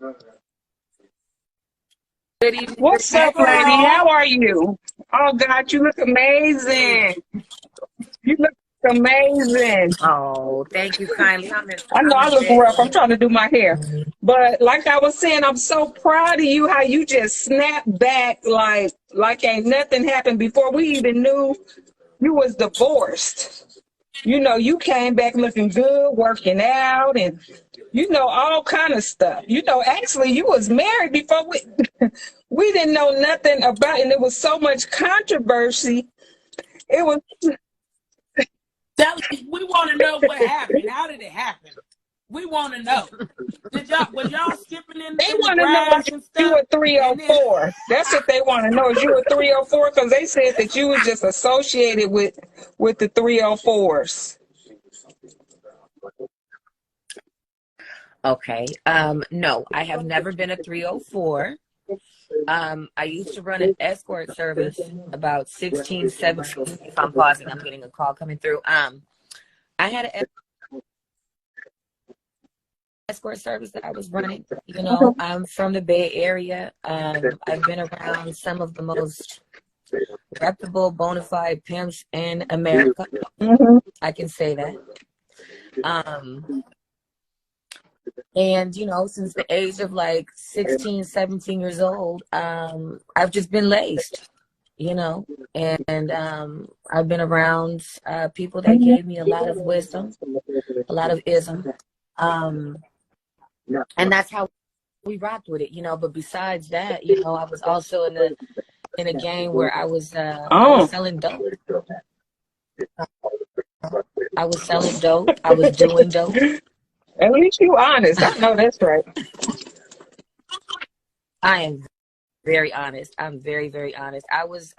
Good evening, What's Hey, up, lady? girl. How are you? Oh, God, you look amazing. You look amazing. Oh, thank you kindly. I know I'm I in look bed. rough. I'm trying to do my hair. But like I was saying, I'm so proud of you how you just snapped back like ain't nothing happened before we even knew you was divorced. You came back looking good, working out and all kind of stuff. Actually you was married before we didn't know nothing about, and there was so much controversy. It was We want to know what happened. How did it happen? We want to know. Was y'all skipping they in the want to know grass if and you stuff? a And then 304. That's what they want to know. Is you a 304? Because they said that you was just associated with the 304s. Okay. No, I have never been a 304. I used to run an escort service about 16, 17. If I'm pausing, I'm getting a call coming through. I had an escort service that I was running. I'm from the Bay Area. I've been around some of the most reputable, bona fide pimps in America. Mm-hmm. I can say that. And, since the age of like 16, 17 years old, I've just been laced, and I've been around people that gave me a lot of wisdom, a lot of ism. And that's how we rocked with it, But besides that, I was also in a game where I was Oh, selling dope. I was selling dope. I was doing dope. at least you honest. I know that's right. I am very honest. I'm very, very honest. I was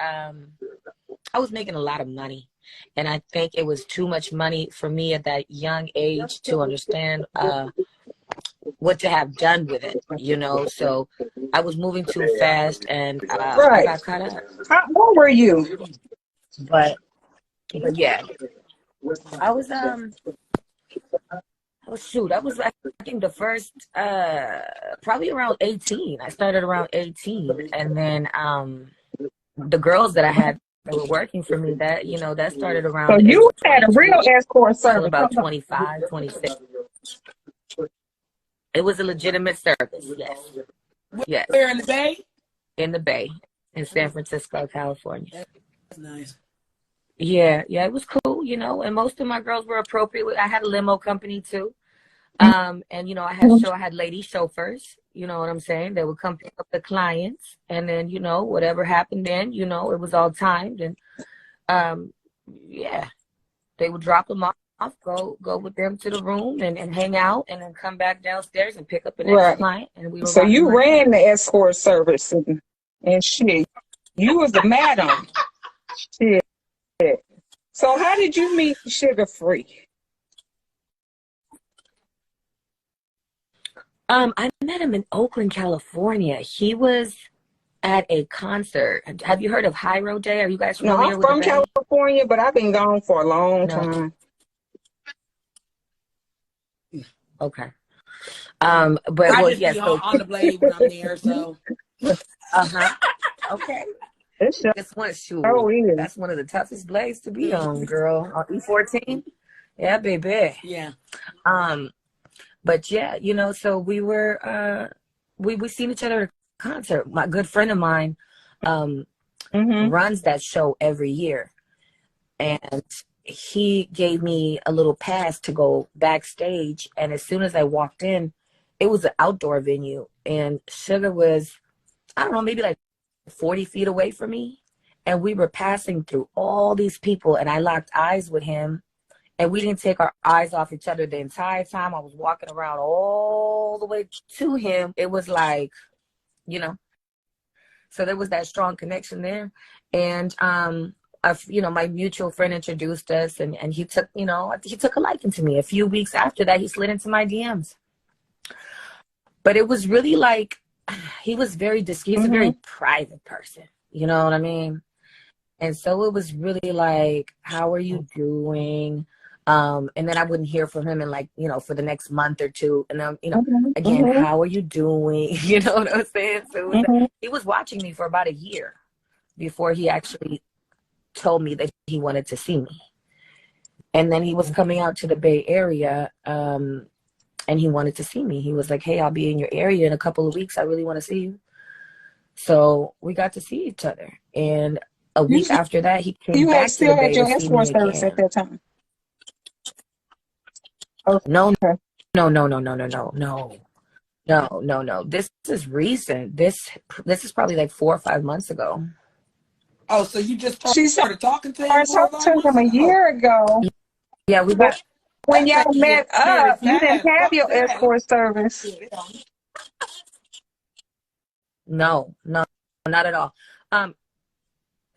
making a lot of money, and I think it was too much money for me at that young age to understand what to have done with it, So I was moving too fast, and I Right. got caught up. What were you? But yeah, I was oh shoot, I was I think the first probably around 18. I started around 18, and then the girls that I had that were working for me, that started So around the age you of had a real 22 escort till service. about 25, 26. It was a legitimate service, yes. Yes. where in the Bay? In the Bay, in San Francisco, California. That's nice. Yeah, it was cool, and most of my girls were appropriate. I had a limo company too. And I had lady chauffeurs, you know what I'm saying? They would come pick up the clients, and then, whatever happened then, it was all timed, and yeah, they would drop them off, go with them to the room and hang out, and then come back downstairs and pick up the next Right. client, and we were So rocking you like ran that. the escort service and shit. You was the madam. Shit. So how did you meet Sugar Free? I met him in Oakland, California. He was at a concert. Have you heard of Hyro Day? Are you guys No, familiar I'm with the from Bay? California, but I've been gone for a long No. time. Okay. But I well, just yes. be So, on the blade when I'm there, so. Okay. It's just This one, so shoot, easy. that's one of the toughest blades to be on, girl. On E14. Yeah, baby. Yeah. But yeah, so we were we seen each other at a concert. My good friend of mine runs that show every year, and he gave me a little pass to go backstage. And as soon as I walked in, it was an outdoor venue, and Sugar was, I don't know, maybe like 40 feet away from me, and we were passing through all these people, and I locked eyes with him, and we didn't take our eyes off each other the entire time. I was walking around all the way to him. It was like, so there was that strong connection there. And my mutual friend introduced us, and he took a liking to me. A few weeks after that, he slid into my DMs. But it was really like, he was very he's a very private person, you know what I mean? And so it was really like, how are you doing? And then I wouldn't hear from him in like, for the next month or two. And then, again, how are you doing? You know what I'm saying? So it was he was watching me for about a year before he actually told me that he wanted to see me. And then he was coming out to the Bay Area, and he wanted to see me. He was like, hey, I'll be in your area in a couple of weeks. I really want to see you. So we got to see each other. And a week after that, he came back to the Bay to see me service again. at that time. No. This is recent. This is probably like 4 or 5 months ago. Oh, so you just started talking to him? I talked to him a year ago. Yeah, we got. When y'all met up, you didn't have your escort service. No, not at all.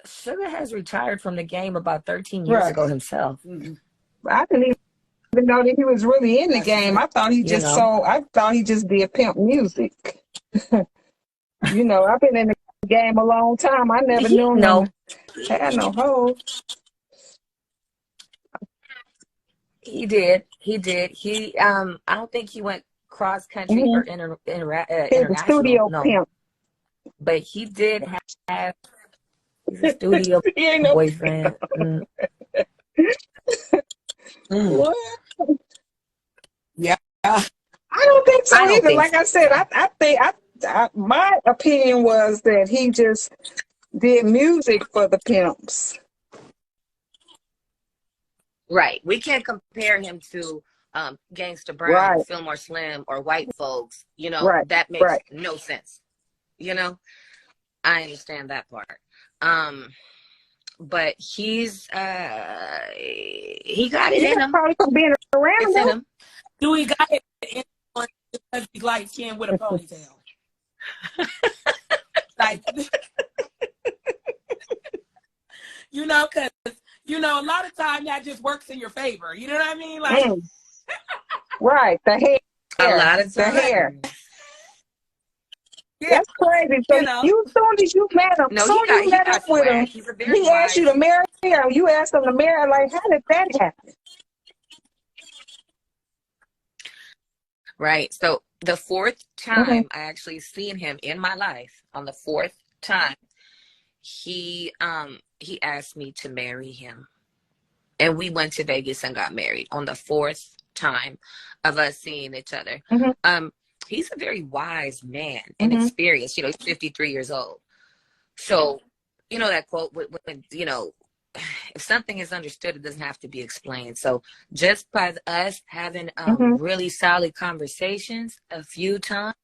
Sugar has retired from the game about 13 years ago himself. I didn't even know that he was really in the game. I thought he just I thought he just did pimp music. I've been in the game a long time. I never knew him had no hoes. He did. He I don't think he went cross country or international. Studio pimp. But he did have a studio boyfriend. What? Yeah. I don't think so either. Like I said, I think my opinion was that he just did music for the pimps. Right. We can't compare him to Gangsta Brown, Fillmore Slim, or white folks. That makes no sense. I understand that part. But he's he got it in him. Probably from being around him. Do he got it in him because he's light skinned with a ponytail? Like, because a lot of times that just works in your favor. You know what I mean? Like, right, the hair. A lot of times. The hair. Yeah. That's crazy. So you soon as you met him, you met up with him, he asked you to marry him. You asked him to marry. Like, how did that happen? Right. So the fourth time I actually seen him in my life, on the fourth time, he asked me to marry him, and we went to Vegas and got married on the fourth time of us seeing each other. He's a very wise man and experienced. He's 53 years old. So, that quote, when if something is understood, it doesn't have to be explained. So just by us having really solid conversations a few times,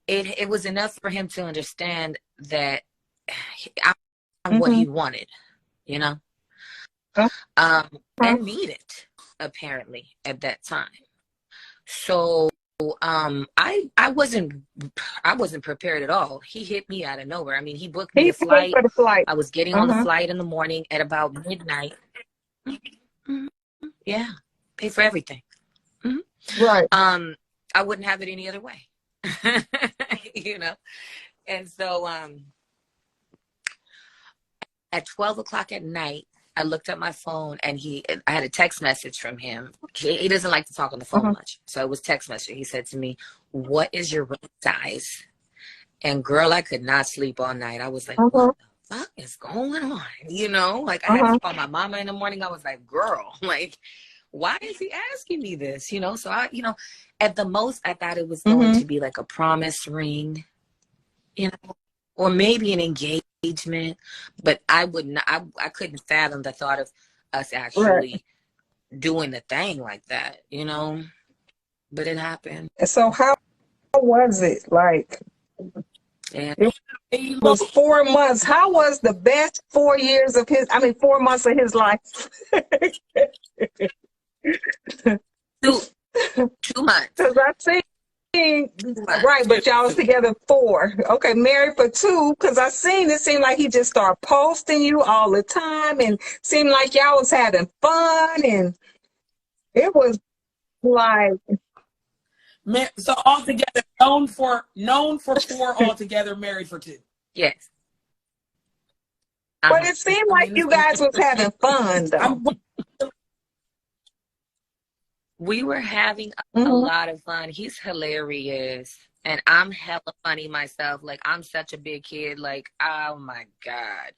it was enough for him to understand that I'm what he wanted, and needed, apparently, at that time. So I wasn't prepared at all. He hit me out of nowhere. I mean, he booked me a flight. I was getting on the flight in the morning at about midnight. Yeah, pay for everything. Right. I wouldn't have it any other way. And so at 12 o'clock at night, I looked at my phone, and I had a text message from him. He doesn't like to talk on the phone much. So it was text message. He said to me, "What is your ring size?" And girl, I could not sleep all night. I was like, what the fuck is going on? Like I had to call my mama in the morning. I was like, girl, like, why is he asking me this? So I, at the most, I thought it was going to be like a promise ring, or maybe an engagement, but I couldn't fathom the thought of us actually doing the thing like that, but it happened. So how was it? Like, it was 4 months. How was the best 4 years of 4 months of his life? 2 months. Because I see. Right, but y'all was together 4. Okay, married for 2. Because it seemed like he just started posting you all the time, and seemed like y'all was having fun, and it was like. So altogether, known for 4, altogether married for 2. Yes. But it seemed I like mean, you guys was having fun, though. we were having a lot of fun. He's hilarious. And I'm hella funny myself. Like, I'm such a big kid. Like, oh my God.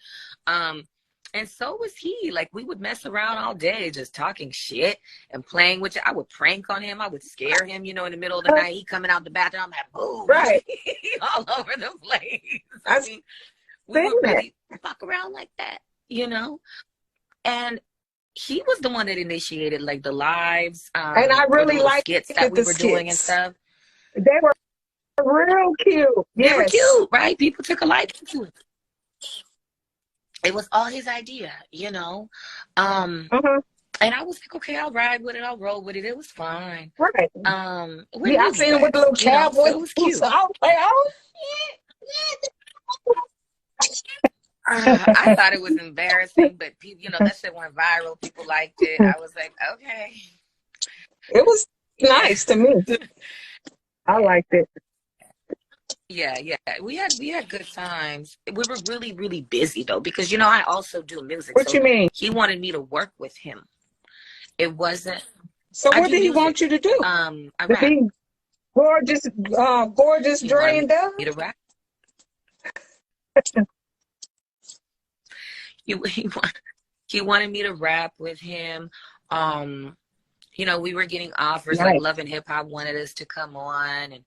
And so was he. Like, we would mess around all day, just talking shit and playing with it. I would prank on him. I would scare him, you know, in the middle of the night. He coming out the bathroom. I'm like, boom. Right. All over the place. I mean, we would really fuck around like that, you know? And he was the one that initiated, like, the lives. And I really liked skits that we were doing and stuff. They were real cute. They were cute, right? People took a liking to it. It was all his idea, you know. And I was like, okay, I'll ride with it, I'll roll with it. It was fine. Right. Yeah, I seen him with the little cowboy. It was cute. So I was like, oh I thought it was embarrassing, but people, you know, that shit went viral. People liked it. I was like, okay. It was nice to me. I liked it. Yeah. We had good times. We were really, really busy though, because you know I also do music. What you mean? He wanted me to work with him. It wasn't. So what did he want you to do? I rap. Be gorgeous, drained up. Me to rap. He wanted me to rap with him. You know, we were getting offers like Love and Hip Hop wanted us to come on, and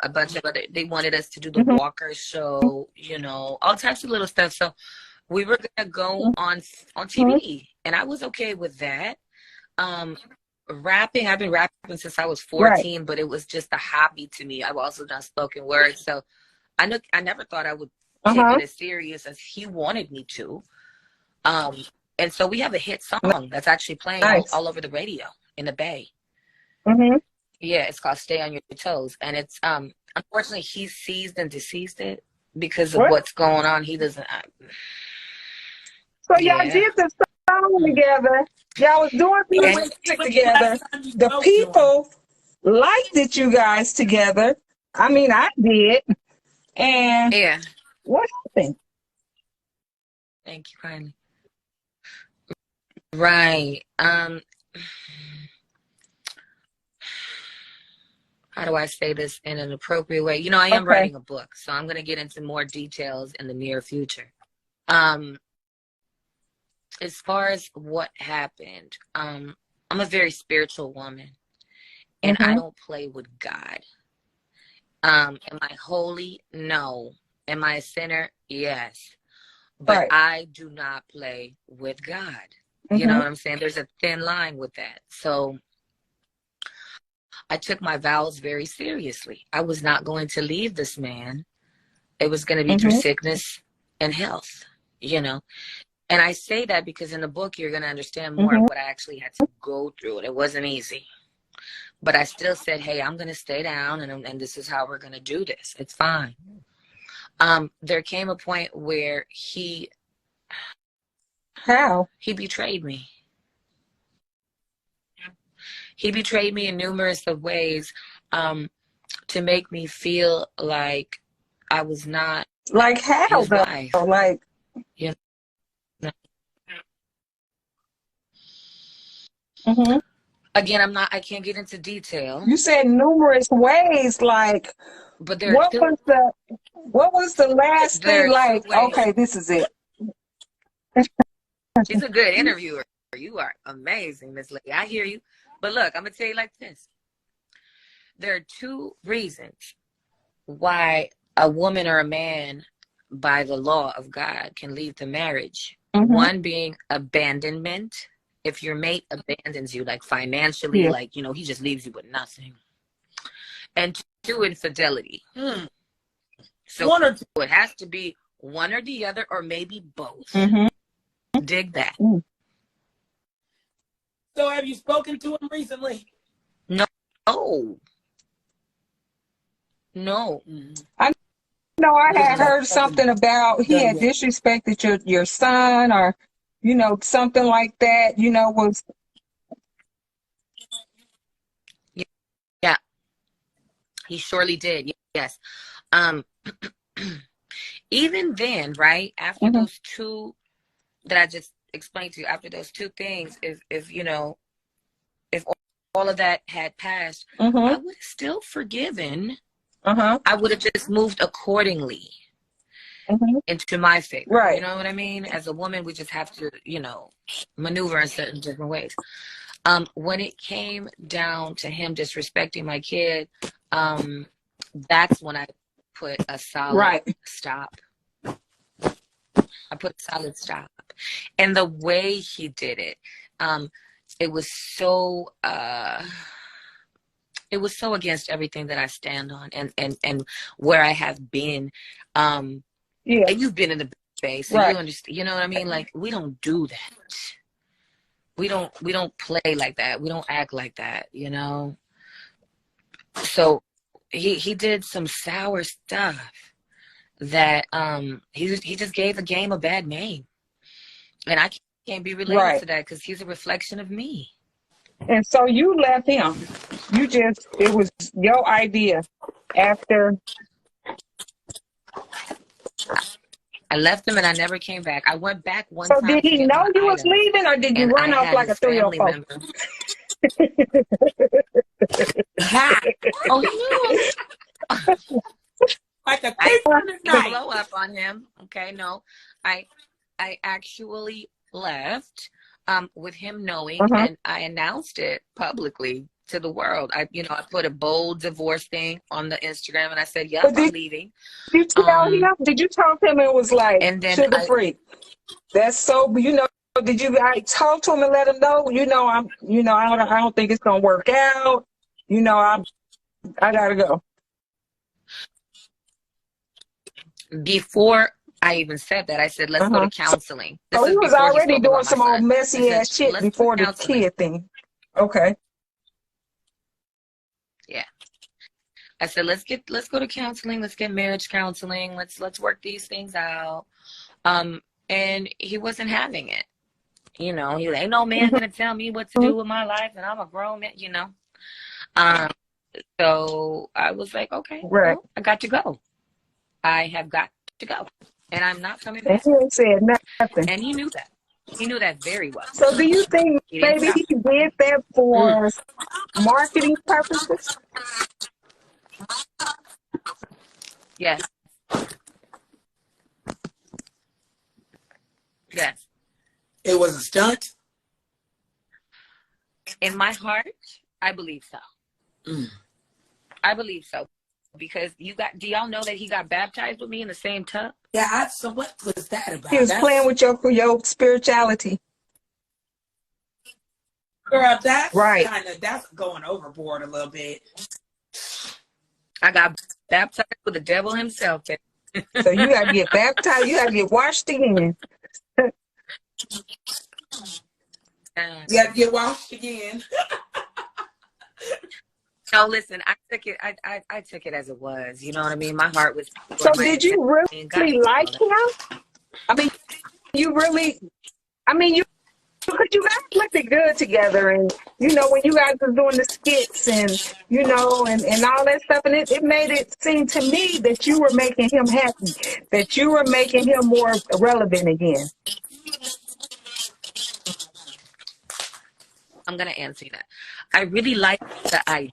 a bunch of other. They wanted us to do the Walker show. You know, all types of little stuff. So we were gonna go on TV, and I was okay with that. Rapping, I've been rapping since I was 14, but it was just a hobby to me. I've also done spoken word, so I never thought I would take it as serious as he wanted me to. And so we have a hit song that's actually playing all over the radio in the Bay. Yeah, it's called "Stay on Your Toes," and it's unfortunately he's seized and deceased it because of what's going on. He doesn't. So y'all did the song together. Y'all was doing music together. The people liked it, you guys together. I mean, I did. And what happened? Thank you kindly. Right. How do I say this in an appropriate way? You know, I am writing a book, so I'm going to get into more details in the near future. As far as what happened, I'm a very spiritual woman, and I don't play with God. Am I holy? No. Am I a sinner? Yes. But I do not play with God. You know what I'm saying? There's a thin line with that. So I took my vows very seriously. I was not going to leave this man. It was going to be through sickness and health, you know. And I say that because in the book, you're going to understand more of what I actually had to go through. It wasn't easy. But I still said, hey, I'm going to stay down, and this is how we're going to do this. It's fine. There came a point where he betrayed me. He betrayed me in numerous of ways to make me feel like I was not his wife. Like, you know? Again, I can't get into detail. You said numerous ways, like, but there what was the last thing, like, okay, this is it. She's a good interviewer. You are amazing, Miss Lady. I hear you. But look, I'm going to tell you like this. There are two reasons why a woman or a man, by the law of God, can leave the marriage. One being abandonment. If your mate abandons you, like financially, like, you know, he just leaves you with nothing. And two, infidelity. So one or two. It has to be one or the other, or maybe both. Dig that. So have you spoken to him recently? No. I know I had heard something about he had disrespected your son, or, you know, something like that, you know, was. Yeah. He surely did. Yes. even then, right after those two that I just explained to you, after those two things, if you know, if all of that had passed, I would have still forgiven. I would have just moved accordingly into my favor. Right. You know what I mean? As a woman, we just have to, you know, maneuver in certain different ways. When it came down to him disrespecting my kid, that's when I put a solid stop. I put a solid stop. And the way he did it, it was so against everything that I stand on and where I have been. And you've been in the space, so you understand, you know what I mean? Like, we don't do that. We don't play like that. We don't act like that, you know? So he did some sour stuff that he just gave the game a bad name. And I can't be related to that because he's a reflection of me. And so you left him. It was your idea after. I left him and I never came back. I went back one time. So did he know you was leaving, or did you run off like a 304? Oh, he knew. Like a thief on the night. Blow up on him. Okay, no. I actually left with him knowing, and I announced it publicly to the world. I put a bold divorce thing on the Instagram, and I said, "Yep, I'm leaving." Did you tell him? Did you talk to him? It was like, and then sugar free. That's so. You know, did you talk to him and let him know? I don't think it's gonna work out. I gotta go. Before I even said that, I said, let's go to counseling. So he was already doing some old messy ass shit before the kid thing. Okay. Yeah. I said, let's go to counseling. Let's get marriage counseling. Let's work these things out. And he wasn't having it. He ain't no man gonna tell me what to do with my life, and I'm a grown man, So I was like, okay, well, I got to go. I have got to go, and I'm not coming back. He ain't said nothing. And he knew that. He knew that very well. So do you think maybe he did that for marketing purposes? Yes. Yes. It was a stunt? In my heart, I believe so. I believe so. Because do y'all know that he got baptized with me in the same tub? Yeah, so what was that about? He was playing with your spirituality. Girl, that's going overboard a little bit. I got baptized with the devil himself. So you gotta get baptized, you gotta get washed again. You have to get washed again. No, listen, I took it. I took it as it was. You know what I mean? My heart was. So did you really like him? I mean, you really. I mean, because you guys looked good together, and when you guys were doing the skits, and and all that stuff, and it made it seem to me that you were making him happy, that you were making him more relevant again. I'm gonna answer that. I really like the idea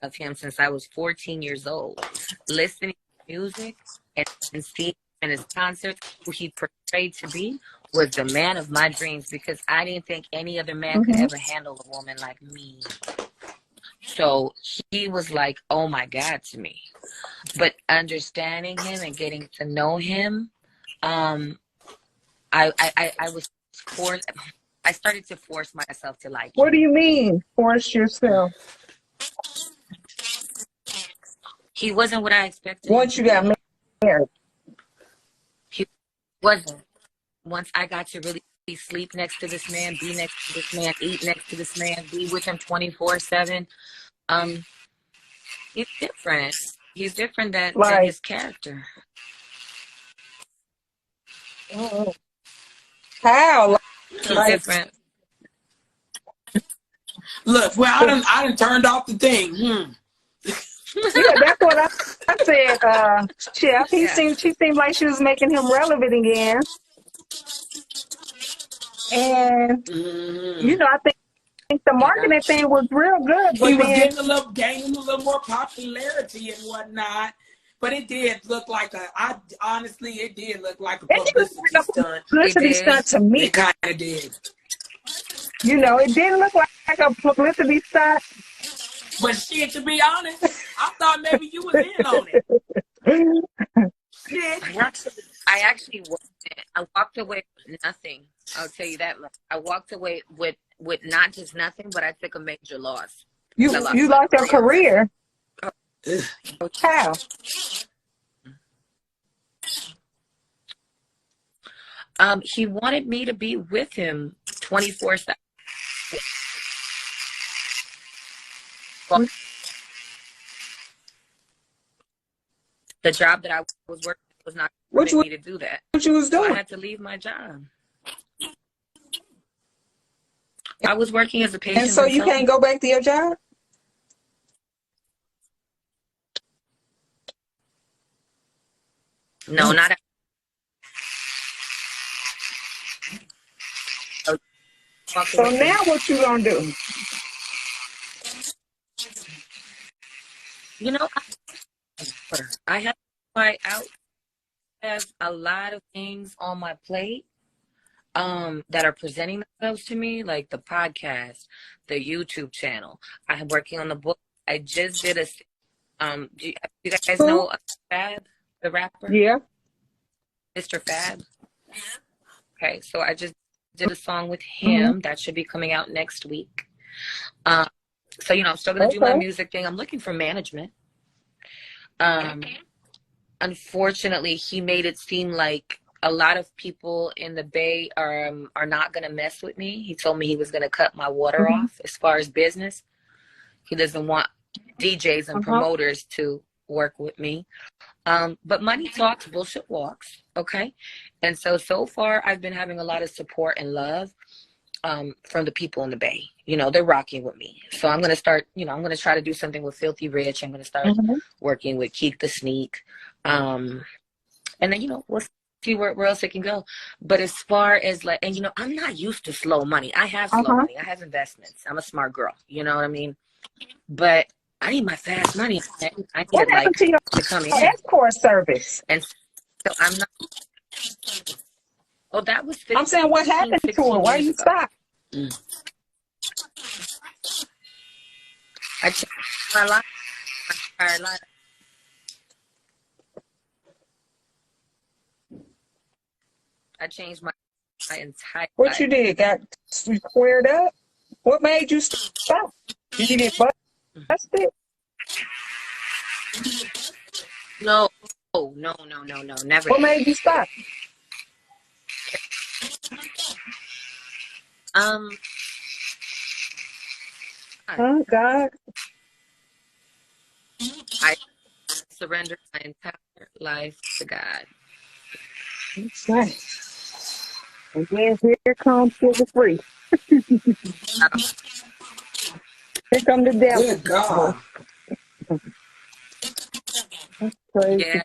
of him since I was 14 years old, listening to music and seeing in his concerts who he portrayed to be was the man of my dreams, because I didn't think any other man could ever handle a woman like me. So he was like, oh my God, to me. But understanding him and getting to know him, I was forced. I started to force myself to like him. What do you mean, force yourself? He wasn't what I expected. Once you got married. He wasn't. Once I got to really sleep next to this man, be next to this man, eat next to this man, be with him 24/7, he's different. He's different than his character. How? He's different. Look, well, I done turned off the thing. Yeah, that's what what I said, Chef. She seemed like she was making him relevant again. And I think the marketing thing was real good. But he was gaining a little more popularity and whatnot. But it did look like honestly, it did look like a publicity stunt. Publicity stunt to me. It kind of did. It didn't look like a publicity stunt. But shit, to be honest, I thought maybe you was in on it. Shit. I actually I walked away with nothing. I'll tell you that. I walked away with not just nothing, but I took a major loss. You lost your career. How? He wanted me to be with him 24/7. The job that I was working was not permitting me to do that. What you was doing? So I had to leave my job. I was working as a patient. And so you can't go back to your job? No, not. So now what you gonna do? I have a lot of things on my plate that are presenting themselves to me, like the podcast, the YouTube channel. I'm working on the book. I just did do you guys know Fab, the rapper? Yeah. Mr. Fab. Okay, so I just did a song with him that should be coming out next week. So I'm still gonna do my music thing. I'm looking for management. Unfortunately, he made it seem like a lot of people in the Bay are not gonna mess with me. He told me he was gonna cut my water off as far as business. He doesn't want DJs and promoters to work with me. But money talks, bullshit walks. Okay. And so far I've been having a lot of support and love from the people in the Bay. They're rocking with me. So I'm going to start, I'm going to try to do something with Filthy Rich. I'm going to start working with Keith the Sneak. And then, we'll see where else it can go. But as far as I'm not used to slow money. I have slow money. I have investments. I'm a smart girl. You know what I mean? But I need my fast money. I need what happened to your come in. escort service? And so I'm not. Oh, that was 15, I'm saying, what happened to it? Why you stop? I changed my life. My entire life. I changed my entire What life. you did? Got squared up? What made you stop? You get busted? No, never. What made you stop? Oh God! I surrendered my entire life to God. That's right. And then here comes sugar free. Here come the devil. Good God. That's crazy. Yeah.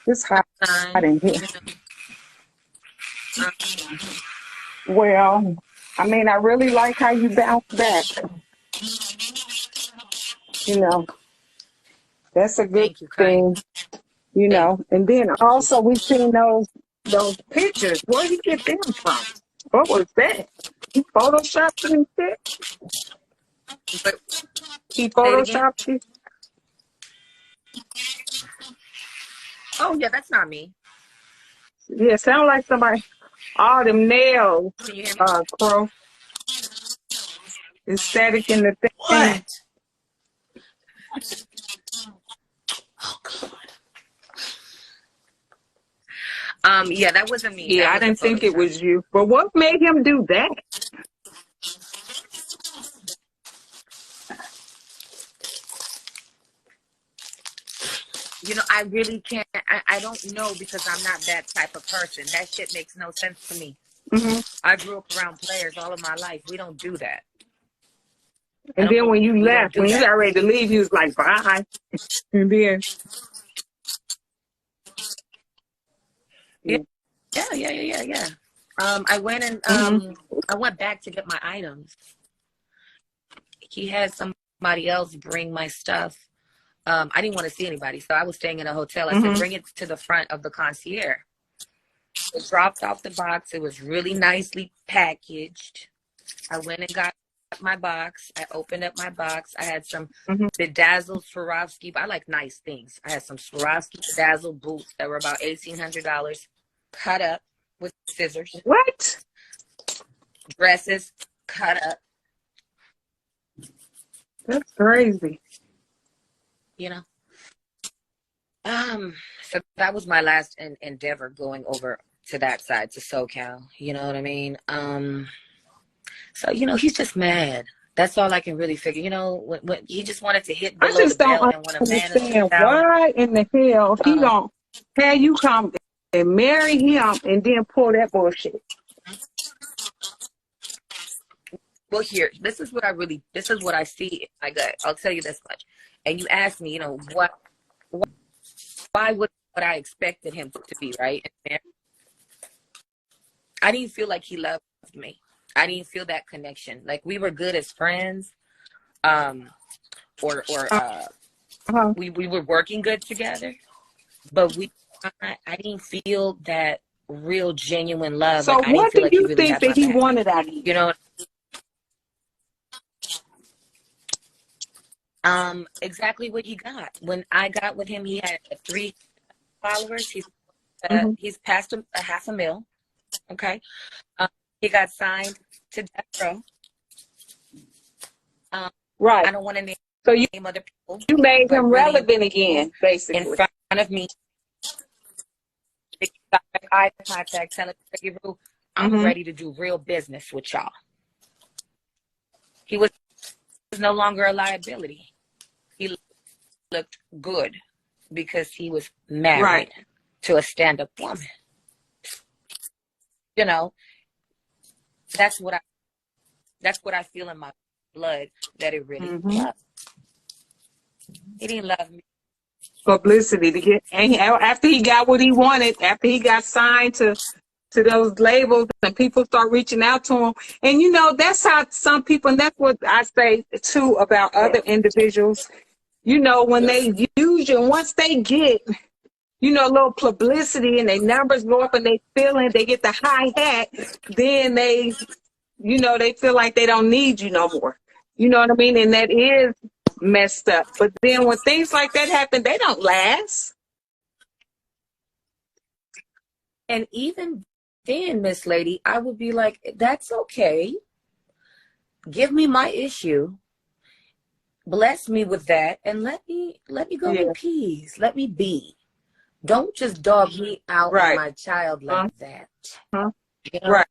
It's hot in here. Well, I mean, I really like how you bounce back. That's a good thing. And then also we've seen those pictures. Where did you get them from? What was that? He photoshopped them shit? He photoshopped it? Oh yeah, that's not me. Yeah, sound like somebody. All them nails, Can you hear me? Crow. It's static in the thing. What? Oh God. Yeah, that wasn't me. Yeah, I didn't think it was you. But what made him do that? I really can't. I don't know because I'm not that type of person. That shit makes no sense to me. I grew up around players all of my life. We don't do that. And then when you we don't left, do when you that. got ready to leave, you was like, bye. And then, Yeah, yeah. I went and I went back to get my items. He had somebody else bring my stuff. I didn't want to see anybody, so I was staying in a hotel. I said, bring it to the front of the concierge. It dropped off the box. It was really nicely packaged. I went and got my box. I opened up my box. I had some bedazzled Swarovski. I like nice things. I had some Swarovski bedazzled boots that were about $1,800, cut up with scissors. what? Dresses cut up. That's crazy. You know. So that was my last endeavor going over to that side, to SoCal. You know what I mean? So, you know, he's just mad. That's all I can really figure. You know, when he just wanted to hit I below just the don't belt, and when a man is understand down, why in the hell he don't have you come and marry him and then pull that bullshit. well, here, this is what I see in my gut. I'll tell you this much. And you asked me, you know, why would what I expected him to be, right? And I didn't feel like he loved me. I didn't feel that connection. Like we were good as friends, we were working good together, but I didn't feel that real genuine love. So like, I didn't what feel do like he you really think had that my he back. wanted out of you? You know. Exactly what he got. When I got with him, he had 3 followers. He's passed a $500,000. Okay. He got signed to death row. Right. I don't want to name other people. You made him really relevant again, basically. in front of me. Eye contact, telling me, I'm ready to do real business with y'all. He was no longer a liability. He looked good because he was married to a stand-up woman. You know, that's what I feel in my blood, that it really loved. He didn't love me. Publicity to get, and after he got what he wanted, after he got signed to those labels, and people start reaching out to him. And you know, that's how some people, and that's what I say too about other individuals. You know, when they use you, once they get, you know, a little publicity and their numbers go up and they get the high hat, then they, you know, they feel like they don't need you no more. You know what I mean? And that is messed up. But then when things like that happen, they don't last. And even then, Miss Lady, I would be like, that's okay. Give me my issue. Bless me with that, and let me go in peace. Let me be. Don't just dog me out on my child like that. You know? Right.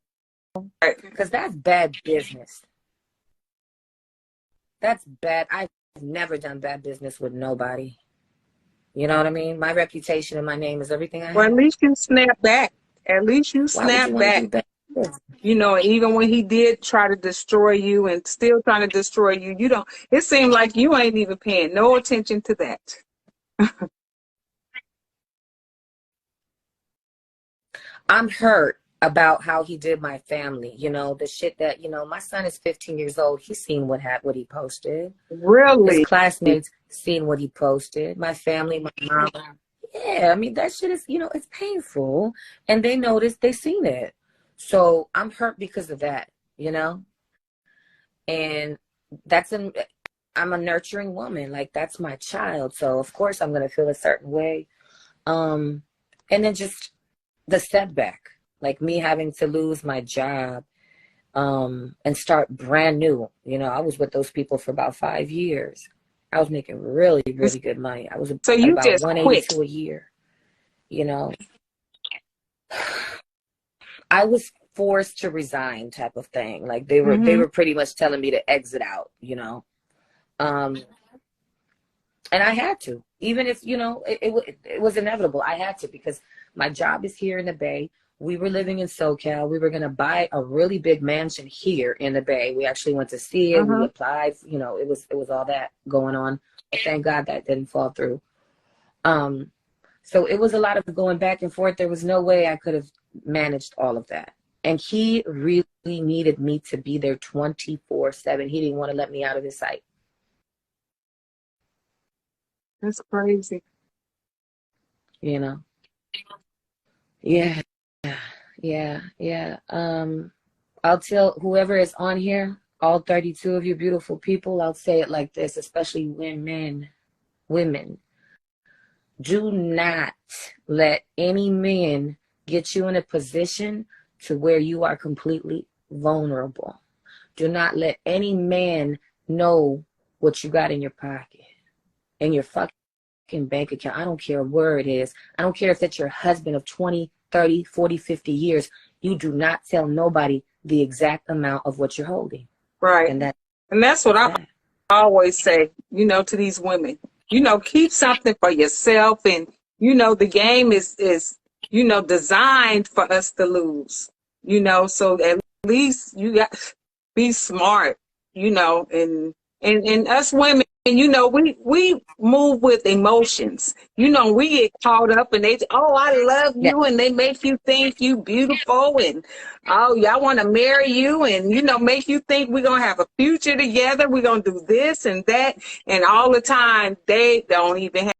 Because that's bad business. That's bad. I've never done bad business with nobody. You know what I mean? My reputation and my name is everything I have. Well, at least you snap back. At least you snap back. You know, even when he did try to destroy you and still trying to destroy you, you don't, it seemed like you ain't even paying no attention to that. I'm hurt about how he did my family. You know, the shit that, you know, my son is 15 years old. He's seen what he posted. Really? His classmates seen what he posted. My family, my mom. Yeah, I mean, that shit is, you know, it's painful. And they noticed, they seen it. So I'm hurt because of that, you know? And I'm a nurturing woman. Like, that's my child. So, of course, I'm going to feel a certain way. And then just the setback, like me having to lose my job and start brand new. You know, I was with those people for about 5 years. I was making really, really good money. I was so you about just 182 quit a year, you know? I was forced to resign, type of thing. Like they were pretty much telling me to exit out, you know. And I had to, even if, you know, it was inevitable. I had to, because my job is here in the Bay. we were living in SoCal. We were going to buy a really big mansion here in the Bay. We actually went to see it. We applied, you know, it was all that going on. But thank God that didn't fall through. So it was a lot of going back and forth. There was no way I could have managed all of that. And he really needed me to be there 24/7. He didn't want to let me out of his sight. That's crazy. You know? Yeah. I'll tell whoever is on here, all 32 of you beautiful people, I'll say it like this, especially women. Do not let any man get you in a position to where you are completely vulnerable. Do not let any man know what you got in your pocket, in your fucking bank account. I don't care where it is. I don't care if it's your husband of 20, 30, 40, 50 years. You do not tell nobody the exact amount of what you're holding. Right. And that's what I always say, you know, to these women. You know, keep something for yourself. And, you know, the game is, you know, designed for us to lose, you know, so at least you got be smart, you know, and us women, you know, we move with emotions. You know, we get caught up and they, oh, I love you, and they make you think you beautiful, and oh, y'all want to marry you, and, you know, make you think we're going to have a future together. We're going to do this and that. And all the time, they don't even